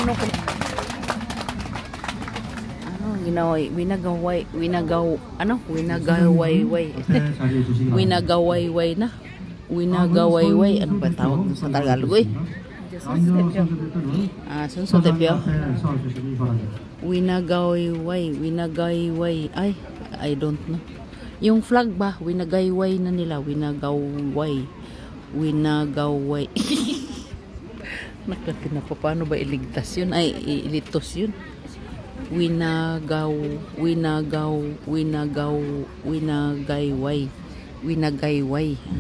ano ko. Ano ginawa? Winagawayway. Winagawayway na. Winagawayway. Ano ba tawag sa Tagalog eh? Sunsotepyo. Winagawayway. Ay, I don't know. Yung flag ba? Winagawayway na nila. Winagaway. Nakatina pa, paano ba iligtas yun? Ay, ilitos yun. Winagayway.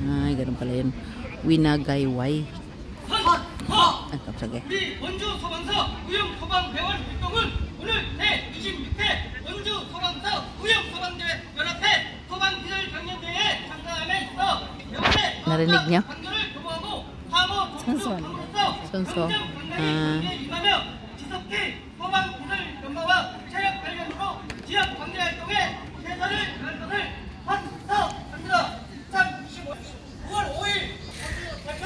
Ay, ganun pala yun. Winagayway. Ang kapsagay. 우리 원주 소방서 우영 소방대원 활동은 오늘 제26회 원주 소방서 우영 소방대회 연합회 소방기술 경연대회에 참가함에 있어 Narinig niyo? 관계를 교부하고 사무 동료로서 Sunso. 임하며 지속기 소방기술 연마와 체력 발견으로 지역 관계 활동에 최선을 다할 것을 확서합니다. 2025 9월 5일 발표.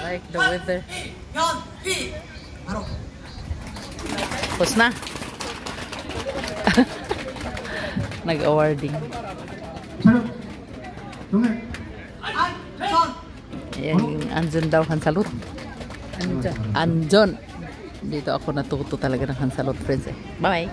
Like the weather. 연비 바로 Tapos na. Nag-awarding. Ayan, yung Anjon daw, Hansalot. Anjon. Dito ako natuto talaga ng Hansalot, friends eh. Bye!